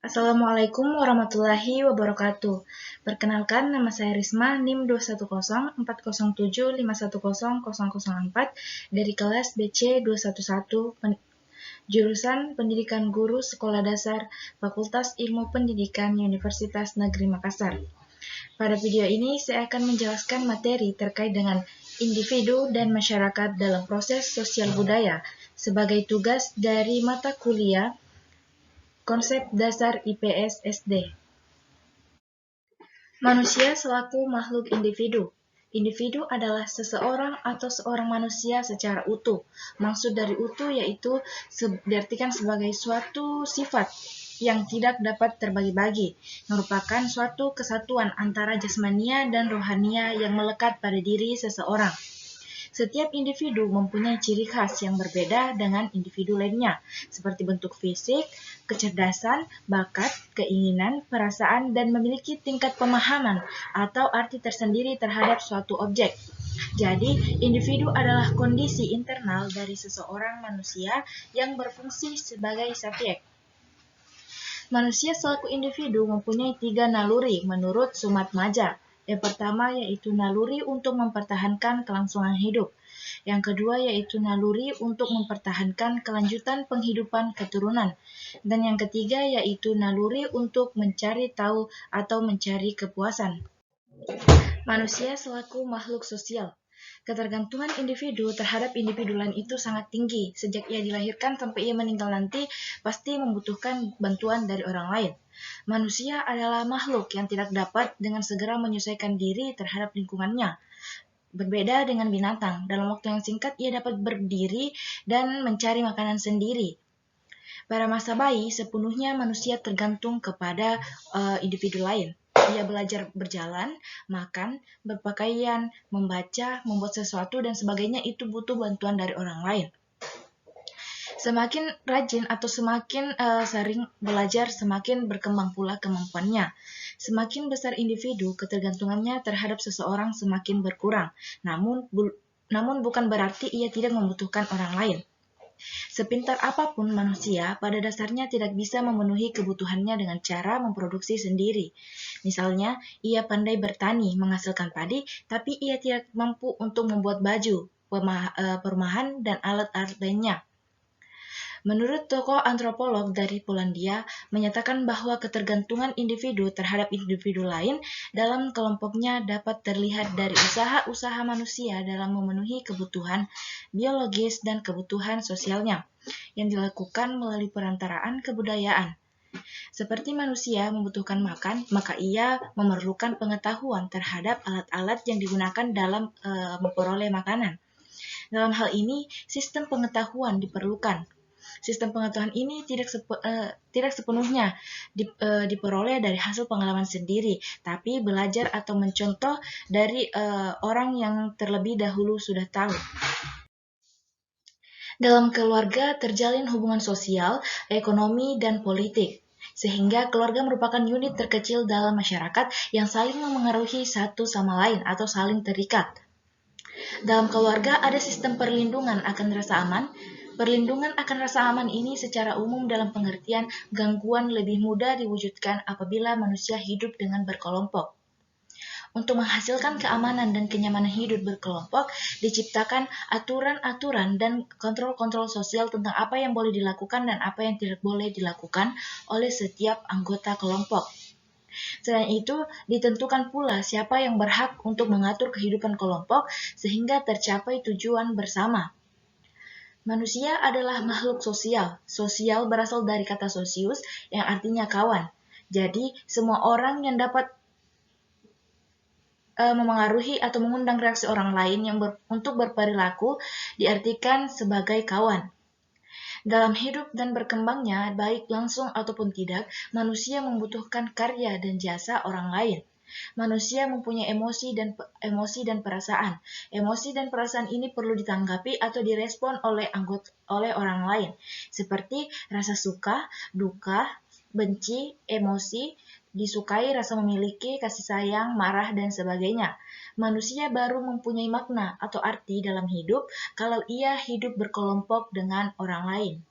Assalamualaikum warahmatullahi wabarakatuh. Perkenalkan, nama saya Risma, NIM 2104075100004 dari kelas BC 211, jurusan Pendidikan Guru Sekolah Dasar, Fakultas Ilmu Pendidikan Universitas Negeri Makassar. Pada video ini, saya akan menjelaskan materi terkait dengan individu dan masyarakat dalam proses sosial budaya sebagai tugas dari mata kuliah Konsep Dasar IPS SD. Manusia selaku makhluk individu. Individu adalah seseorang atau seorang manusia secara utuh. Maksud dari utuh yaitu diartikan sebagai suatu sifat yang tidak dapat terbagi-bagi, merupakan suatu kesatuan antara jasmania dan rohania yang melekat pada diri seseorang. Setiap individu mempunyai ciri khas yang berbeda dengan individu lainnya, seperti bentuk fisik, kecerdasan, bakat, keinginan, perasaan, dan memiliki tingkat pemahaman atau arti tersendiri terhadap suatu objek. Jadi, individu adalah kondisi internal dari seseorang manusia yang berfungsi sebagai subjek. Manusia selaku individu mempunyai 3 naluri menurut Sumat Maja. Yang pertama yaitu naluri untuk mempertahankan kelangsungan hidup. Yang kedua yaitu naluri untuk mempertahankan kelanjutan penghidupan keturunan. Dan yang ketiga yaitu naluri untuk mencari tahu atau mencari kepuasan. Manusia selaku makhluk sosial. Ketergantungan individu terhadap individu lain itu sangat tinggi. Sejak ia dilahirkan sampai ia meninggal nanti, pasti membutuhkan bantuan dari orang lain. Manusia adalah makhluk yang tidak dapat dengan segera menyesuaikan diri terhadap lingkungannya. Berbeda dengan binatang, dalam waktu yang singkat ia dapat berdiri dan mencari makanan sendiri. Pada masa bayi, sepenuhnya manusia tergantung kepada individu lain. Ia belajar berjalan, makan, berpakaian, membaca, membuat sesuatu, dan sebagainya itu butuh bantuan dari orang lain. Semakin rajin atau semakin sering belajar, semakin berkembang pula kemampuannya. Semakin besar individu, ketergantungannya terhadap seseorang semakin berkurang. Namun bukan berarti ia tidak membutuhkan orang lain. Sepintar apapun manusia, pada dasarnya tidak bisa memenuhi kebutuhannya dengan cara memproduksi sendiri. Misalnya, ia pandai bertani, menghasilkan padi, tapi ia tidak mampu untuk membuat baju, perumahan, dan alat-alat lainnya. Menurut tokoh antropolog dari Polandia, menyatakan bahwa ketergantungan individu terhadap individu lain dalam kelompoknya dapat terlihat dari usaha-usaha manusia dalam memenuhi kebutuhan biologis dan kebutuhan sosialnya yang dilakukan melalui perantaraan kebudayaan. Seperti manusia membutuhkan makan, maka ia memerlukan pengetahuan terhadap alat-alat yang digunakan dalam memperoleh makanan. Dalam hal ini, sistem pengetahuan diperlukan. Sistem pengetahuan ini tidak sepenuhnya diperoleh dari hasil pengalaman sendiri, tapi belajar atau mencontoh dari orang yang terlebih dahulu sudah tahu. Dalam keluarga terjalin hubungan sosial, ekonomi, dan politik, sehingga keluarga merupakan unit terkecil dalam masyarakat yang saling memengaruhi satu sama lain atau saling terikat. Dalam keluarga ada sistem perlindungan akan rasa aman. Perlindungan akan rasa aman ini secara umum dalam pengertian gangguan lebih mudah diwujudkan apabila manusia hidup dengan berkelompok. Untuk menghasilkan keamanan dan kenyamanan hidup berkelompok, diciptakan aturan-aturan dan kontrol-kontrol sosial tentang apa yang boleh dilakukan dan apa yang tidak boleh dilakukan oleh setiap anggota kelompok. Selain itu, ditentukan pula siapa yang berhak untuk mengatur kehidupan kelompok sehingga tercapai tujuan bersama. Manusia adalah makhluk sosial. Sosial berasal dari kata sosius yang artinya kawan. Jadi, semua orang yang dapat memengaruhi atau mengundang reaksi orang lain untuk berperilaku diartikan sebagai kawan. Dalam hidup dan berkembangnya, baik langsung ataupun tidak, manusia membutuhkan karya dan jasa orang lain. Manusia mempunyai emosi dan perasaan. Emosi dan perasaan ini perlu ditanggapi atau direspon oleh orang lain, seperti rasa suka, duka, benci, emosi, disukai, rasa memiliki, kasih sayang, marah, dan sebagainya. Manusia baru mempunyai makna atau arti dalam hidup kalau ia hidup berkelompok dengan orang lain.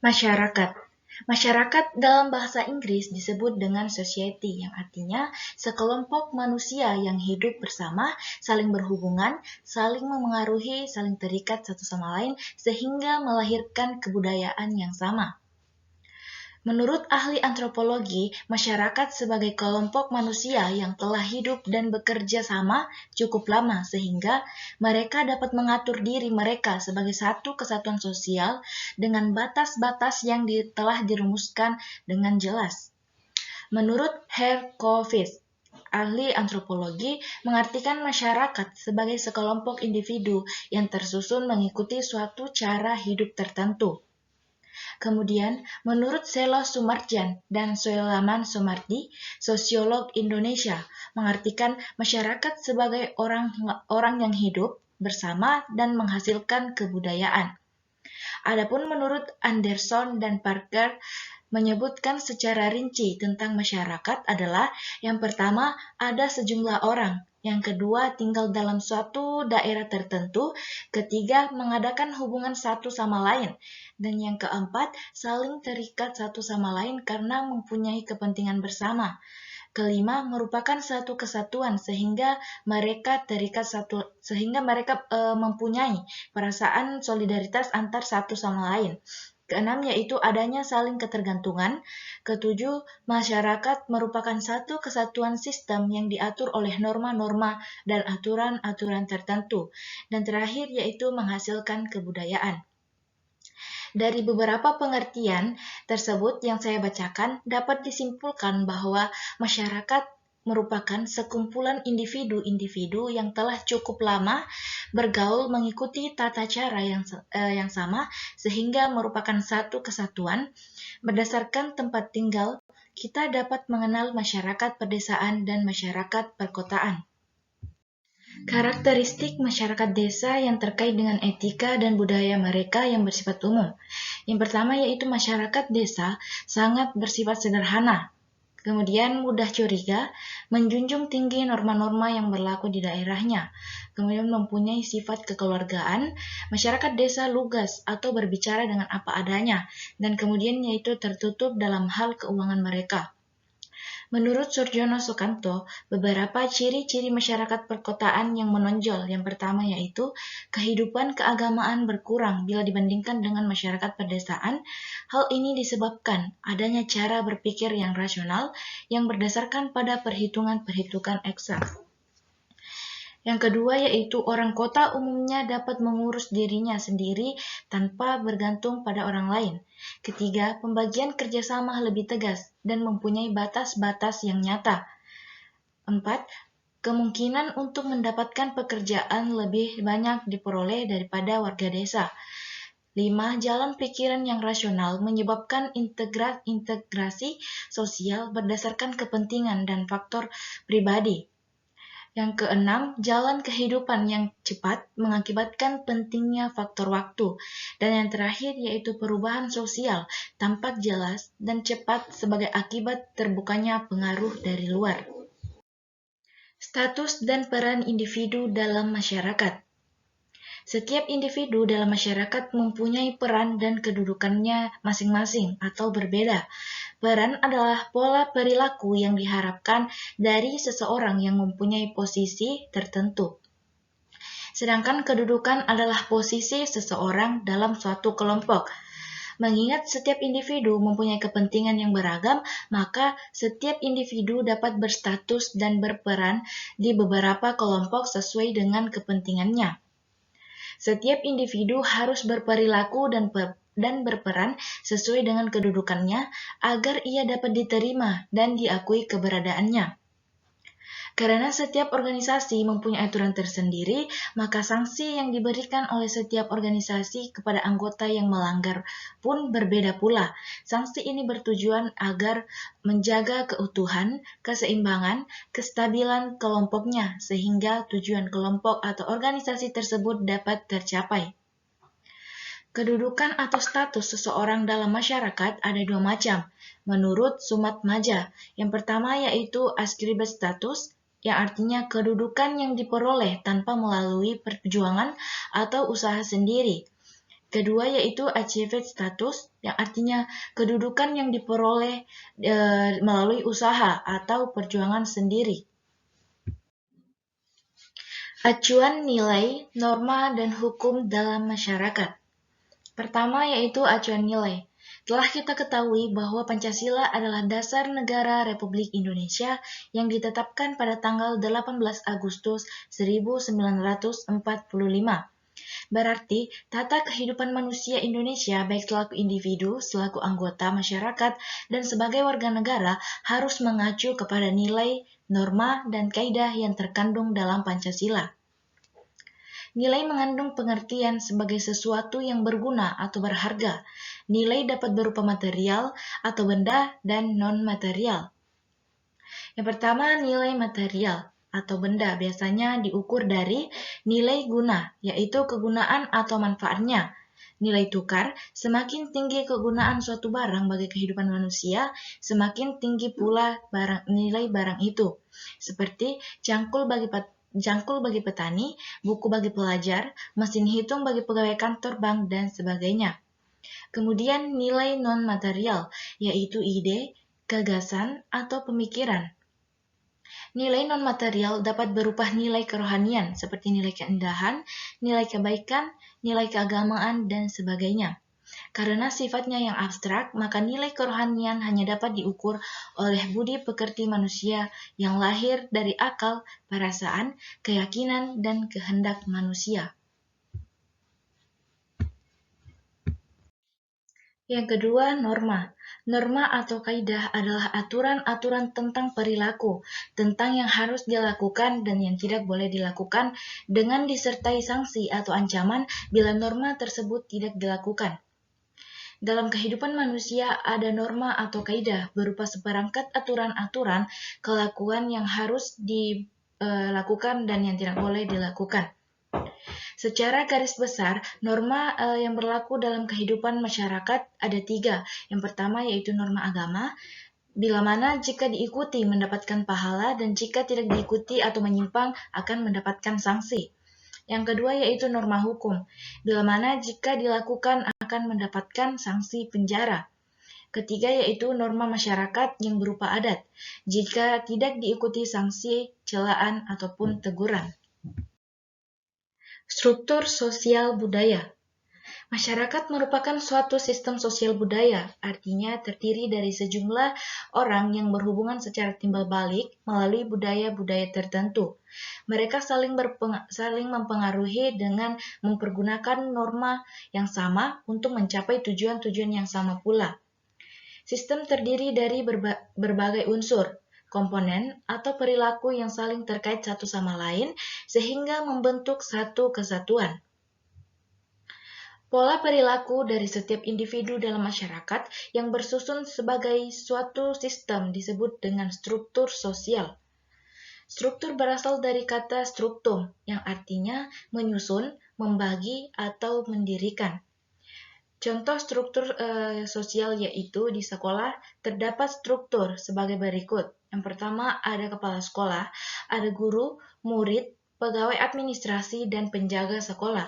Masyarakat. Masyarakat dalam bahasa Inggris disebut dengan society, yang artinya sekelompok manusia yang hidup bersama, saling berhubungan, saling memengaruhi, saling terikat satu sama lain, sehingga melahirkan kebudayaan yang sama. Menurut ahli antropologi, masyarakat sebagai kelompok manusia yang telah hidup dan bekerja sama cukup lama sehingga mereka dapat mengatur diri mereka sebagai satu kesatuan sosial dengan batas-batas yang telah dirumuskan dengan jelas. Menurut Herkovitz, ahli antropologi mengartikan masyarakat sebagai sekelompok individu yang tersusun mengikuti suatu cara hidup tertentu. Kemudian, menurut Selo Sumarjan dan Soelaman Soemardi, sosiolog Indonesia, mengartikan masyarakat sebagai orang yang hidup bersama dan menghasilkan kebudayaan. Adapun menurut Anderson dan Parker, menyebutkan secara rinci tentang masyarakat adalah yang pertama, ada sejumlah orang, yang kedua, tinggal dalam suatu daerah tertentu, ketiga, mengadakan hubungan satu sama lain, dan yang keempat, saling terikat satu sama lain karena mempunyai kepentingan bersama. Kelima, merupakan satu kesatuan sehingga mereka mempunyai perasaan solidaritas antar satu sama lain. Keenam, yaitu adanya saling ketergantungan. Ketujuh, masyarakat merupakan satu kesatuan sistem yang diatur oleh norma-norma dan aturan-aturan tertentu. Dan terakhir, yaitu menghasilkan kebudayaan. Dari beberapa pengertian tersebut yang saya bacakan, dapat disimpulkan bahwa masyarakat merupakan sekumpulan individu-individu yang telah cukup lama bergaul mengikuti tata cara yang sama sehingga merupakan satu kesatuan. Berdasarkan tempat tinggal, kita dapat mengenal masyarakat pedesaan dan masyarakat perkotaan. Karakteristik masyarakat desa yang terkait dengan etika dan budaya mereka yang bersifat umum. Yang pertama yaitu masyarakat desa sangat bersifat sederhana, kemudian mudah curiga, menjunjung tinggi norma-norma yang berlaku di daerahnya, kemudian mempunyai sifat kekeluargaan, masyarakat desa lugas atau berbicara dengan apa adanya, dan kemudian yaitu tertutup dalam hal keuangan mereka. Menurut Surjono Sukanto, beberapa ciri-ciri masyarakat perkotaan yang menonjol yang pertama yaitu kehidupan keagamaan berkurang bila dibandingkan dengan masyarakat pedesaan. Hal ini disebabkan adanya cara berpikir yang rasional yang berdasarkan pada perhitungan-perhitungan eksak. Yang kedua yaitu orang kota umumnya dapat mengurus dirinya sendiri tanpa bergantung pada orang lain. Ketiga, pembagian kerjasama lebih tegas dan mempunyai batas-batas yang nyata. 4. Kemungkinan untuk mendapatkan pekerjaan lebih banyak diperoleh daripada warga desa. 5. Jalan pikiran yang rasional menyebabkan integrasi sosial berdasarkan kepentingan dan faktor pribadi. Yang keenam, jalan kehidupan yang cepat mengakibatkan pentingnya faktor waktu. Dan yang terakhir yaitu perubahan sosial tampak jelas dan cepat sebagai akibat terbukanya pengaruh dari luar. Status dan peran individu dalam masyarakat. Setiap individu dalam masyarakat mempunyai peran dan kedudukannya masing-masing atau berbeda. Peran adalah pola perilaku yang diharapkan dari seseorang yang mempunyai posisi tertentu. Sedangkan kedudukan adalah posisi seseorang dalam suatu kelompok. Mengingat setiap individu mempunyai kepentingan yang beragam, maka setiap individu dapat berstatus dan berperan di beberapa kelompok sesuai dengan kepentingannya. Setiap individu harus berperilaku dan berperan sesuai dengan kedudukannya agar ia dapat diterima dan diakui keberadaannya. Karena setiap organisasi mempunyai aturan tersendiri, maka sanksi yang diberikan oleh setiap organisasi kepada anggota yang melanggar pun berbeda pula. Sanksi ini bertujuan agar menjaga keutuhan, keseimbangan, kestabilan kelompoknya, sehingga tujuan kelompok atau organisasi tersebut dapat tercapai. Kedudukan atau status seseorang dalam masyarakat ada dua macam, menurut Sumat Maja. Yang pertama yaitu ascribed status, yang artinya kedudukan yang diperoleh tanpa melalui perjuangan atau usaha sendiri. Kedua yaitu achieved status, yang artinya kedudukan yang diperoleh melalui usaha atau perjuangan sendiri. Acuan nilai, norma, dan hukum dalam masyarakat. Pertama yaitu acuan nilai. Telah kita ketahui bahwa Pancasila adalah dasar negara Republik Indonesia yang ditetapkan pada tanggal 18 Agustus 1945. Berarti, tata kehidupan manusia Indonesia baik selaku individu, selaku anggota masyarakat, dan sebagai warga negara harus mengacu kepada nilai, norma, dan kaidah yang terkandung dalam Pancasila. Nilai mengandung pengertian sebagai sesuatu yang berguna atau berharga. Nilai dapat berupa material atau benda dan non-material. Yang pertama, nilai material atau benda biasanya diukur dari nilai guna, yaitu kegunaan atau manfaatnya. Nilai tukar, semakin tinggi kegunaan suatu barang bagi kehidupan manusia, semakin tinggi pula nilai barang itu. Seperti cangkul bagi petani, buku bagi pelajar, mesin hitung bagi pegawai kantor bank, dan sebagainya. Kemudian nilai non-material, yaitu ide, gagasan, atau pemikiran. Nilai non-material dapat berupa nilai kerohanian, seperti nilai keindahan, nilai kebaikan, nilai keagamaan, dan sebagainya. Karena sifatnya yang abstrak, maka nilai kerohanian hanya dapat diukur oleh budi pekerti manusia yang lahir dari akal, perasaan, keyakinan, dan kehendak manusia. Yang kedua, norma. Norma atau kaidah adalah aturan-aturan tentang perilaku, tentang yang harus dilakukan dan yang tidak boleh dilakukan, dengan disertai sanksi atau ancaman bila norma tersebut tidak dilakukan. Dalam kehidupan manusia ada norma atau kaidah berupa seperangkat aturan-aturan kelakuan yang harus dilakukan dan yang tidak boleh dilakukan. Secara garis besar, norma yang berlaku dalam kehidupan masyarakat ada 3. Yang pertama yaitu norma agama, bila mana jika diikuti mendapatkan pahala dan jika tidak diikuti atau menyimpang akan mendapatkan sanksi. Yang kedua yaitu norma hukum, bila mana jika dilakukan akan mendapatkan sanksi penjara. Ketiga yaitu norma masyarakat yang berupa adat, jika tidak diikuti sanksi, celaan, ataupun teguran. Struktur sosial budaya. Masyarakat merupakan suatu sistem sosial budaya, artinya terdiri dari sejumlah orang yang berhubungan secara timbal balik melalui budaya-budaya tertentu. Mereka saling mempengaruhi dengan mempergunakan norma yang sama untuk mencapai tujuan-tujuan yang sama pula. Sistem terdiri dari berbagai unsur, komponen, atau perilaku yang saling terkait satu sama lain sehingga membentuk satu kesatuan. Pola perilaku dari setiap individu dalam masyarakat yang bersusun sebagai suatu sistem disebut dengan struktur sosial. Struktur berasal dari kata struktum, yang artinya menyusun, membagi, atau mendirikan. Contoh struktur sosial yaitu di sekolah terdapat struktur sebagai berikut. Yang pertama ada kepala sekolah, ada guru, murid, pegawai administrasi, dan penjaga sekolah.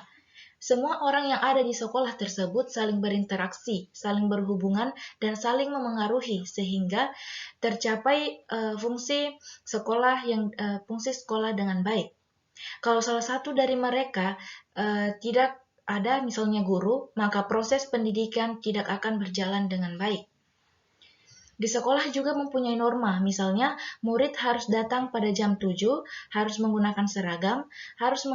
Semua orang yang ada di sekolah tersebut saling berinteraksi, saling berhubungan, dan saling memengaruhi sehingga tercapai fungsi sekolah dengan baik. Kalau salah satu dari mereka tidak ada misalnya guru, maka proses pendidikan tidak akan berjalan dengan baik. Di sekolah juga mempunyai norma, misalnya murid harus datang pada jam 7, harus menggunakan seragam, harus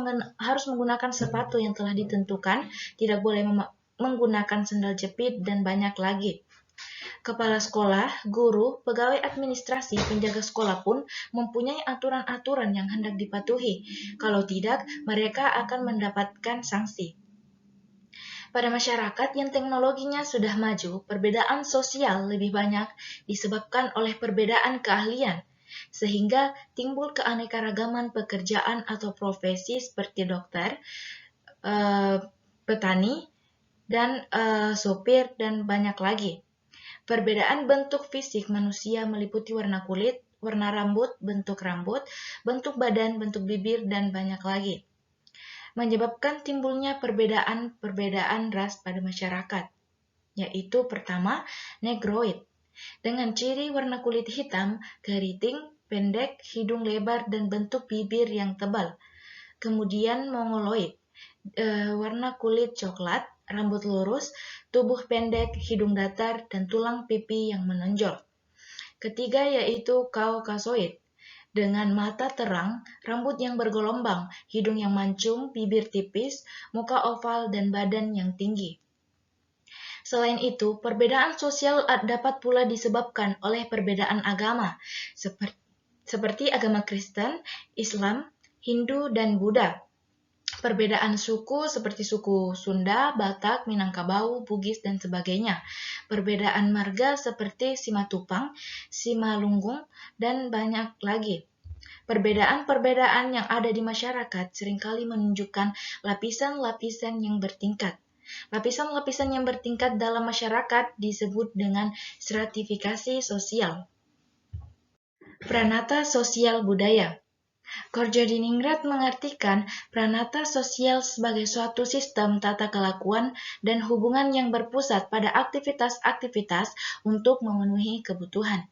menggunakan sepatu yang telah ditentukan, tidak boleh menggunakan sendal jepit, dan banyak lagi. Kepala sekolah, guru, pegawai administrasi, penjaga sekolah pun mempunyai aturan-aturan yang hendak dipatuhi. Kalau tidak, mereka akan mendapatkan sanksi. Pada masyarakat yang teknologinya sudah maju, perbedaan sosial lebih banyak disebabkan oleh perbedaan keahlian, sehingga timbul keanekaragaman pekerjaan atau profesi seperti dokter, petani, dan sopir, dan banyak lagi. Perbedaan bentuk fisik manusia meliputi warna kulit, warna rambut, bentuk badan, bentuk bibir, dan banyak lagi. menyebabkan timbulnya perbedaan-perbedaan ras pada masyarakat, yaitu pertama, Negroid, dengan ciri warna kulit hitam, keriting, pendek, hidung lebar, dan bentuk bibir yang tebal. Kemudian Mongoloid, warna kulit coklat, rambut lurus, tubuh pendek, hidung datar, dan tulang pipi yang menonjol. Ketiga yaitu Caucasoid, dengan mata terang, rambut yang bergelombang, hidung yang mancung, bibir tipis, muka oval, dan badan yang tinggi. Selain itu, perbedaan sosial dapat pula disebabkan oleh perbedaan agama, seperti agama Kristen, Islam, Hindu, dan Buddha. Perbedaan suku seperti suku Sunda, Batak, Minangkabau, Bugis, dan sebagainya. Perbedaan marga seperti Simatupang, Simalungun, dan banyak lagi. Perbedaan-perbedaan yang ada di masyarakat seringkali menunjukkan lapisan-lapisan yang bertingkat. Lapisan-lapisan yang bertingkat dalam masyarakat disebut dengan stratifikasi sosial. Pranata sosial budaya. Korjodiningrat mengartikan pranata sosial sebagai suatu sistem tata kelakuan dan hubungan yang berpusat pada aktivitas-aktivitas untuk memenuhi kebutuhan.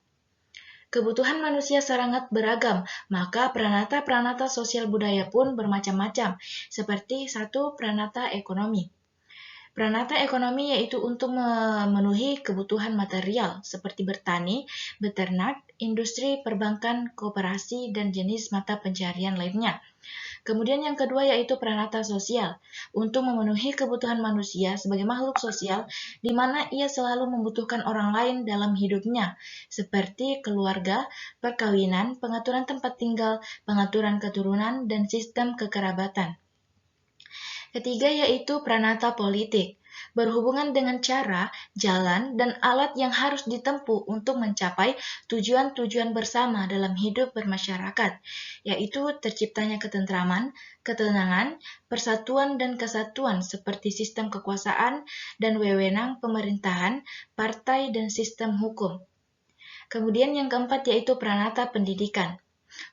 Kebutuhan manusia sangat beragam, maka pranata-pranata sosial budaya pun bermacam-macam, seperti satu pranata ekonomi. Pranata ekonomi yaitu untuk memenuhi kebutuhan material seperti bertani, beternak, industri, perbankan, koperasi, dan jenis mata pencarian lainnya. Kemudian yang kedua yaitu pranata sosial, untuk memenuhi kebutuhan manusia sebagai makhluk sosial di mana ia selalu membutuhkan orang lain dalam hidupnya, seperti keluarga, perkawinan, pengaturan tempat tinggal, pengaturan keturunan, dan sistem kekerabatan. Ketiga yaitu pranata politik, berhubungan dengan cara, jalan, dan alat yang harus ditempuh untuk mencapai tujuan-tujuan bersama dalam hidup bermasyarakat, yaitu terciptanya ketentraman, ketenangan, persatuan dan kesatuan seperti sistem kekuasaan dan wewenang pemerintahan, partai, dan sistem hukum. Kemudian yang keempat yaitu pranata pendidikan.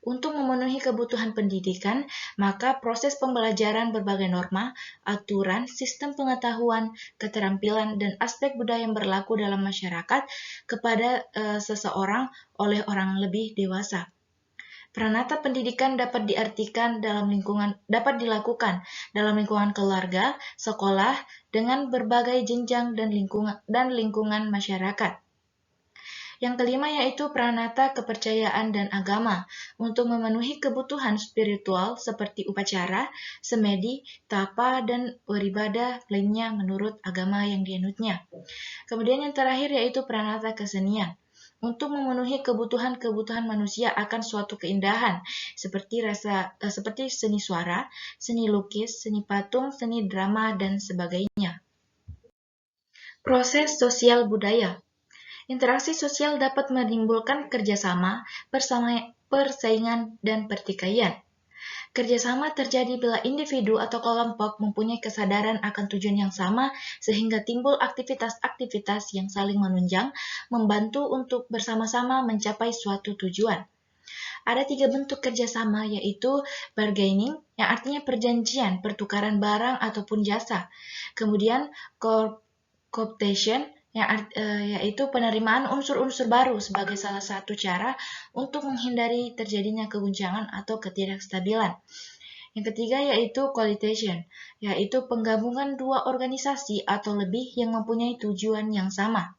Untuk memenuhi kebutuhan pendidikan, maka proses pembelajaran berbagai norma, aturan, sistem pengetahuan, keterampilan, dan aspek budaya yang berlaku dalam masyarakat kepada seseorang oleh orang lebih dewasa. Pranata pendidikan dapat dilakukan dalam lingkungan keluarga, sekolah, dengan berbagai jenjang dan lingkungan masyarakat. Yang kelima yaitu pranata kepercayaan dan agama, untuk memenuhi kebutuhan spiritual seperti upacara, semedi, tapa, dan beribadah lainnya menurut agama yang dianutnya. Kemudian yang terakhir yaitu pranata kesenian, untuk memenuhi kebutuhan-kebutuhan manusia akan suatu keindahan, seperti seni suara, seni lukis, seni patung, seni drama, dan sebagainya. Proses sosial budaya. Interaksi sosial dapat menimbulkan kerjasama, persaingan, dan pertikaian. Kerjasama terjadi bila individu atau kelompok mempunyai kesadaran akan tujuan yang sama sehingga timbul aktivitas-aktivitas yang saling menunjang, membantu untuk bersama-sama mencapai suatu tujuan. Ada 3 bentuk kerjasama yaitu bargaining, yang artinya perjanjian, pertukaran barang ataupun jasa. Kemudian cooptation, yaitu penerimaan unsur-unsur baru sebagai salah satu cara untuk menghindari terjadinya keguncangan atau ketidakstabilan. Yang ketiga yaitu coalition, yaitu penggabungan 2 organisasi atau lebih yang mempunyai tujuan yang sama.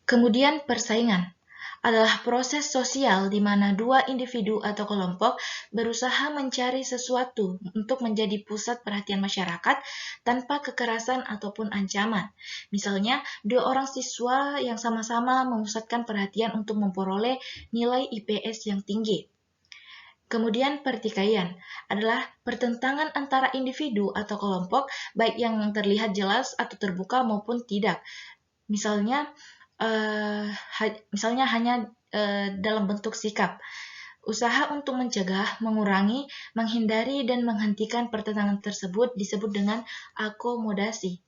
Kemudian persaingan adalah proses sosial di mana 2 individu atau kelompok berusaha mencari sesuatu untuk menjadi pusat perhatian masyarakat tanpa kekerasan ataupun ancaman. Misalnya, 2 orang siswa yang sama-sama memusatkan perhatian untuk memperoleh nilai IPS yang tinggi. Kemudian pertikaian adalah pertentangan antara individu atau kelompok, baik yang terlihat jelas atau terbuka maupun tidak. Misalnya hanya dalam bentuk sikap. Usaha untuk mencegah, mengurangi, menghindari, dan menghentikan pertentangan tersebut disebut dengan akomodasi.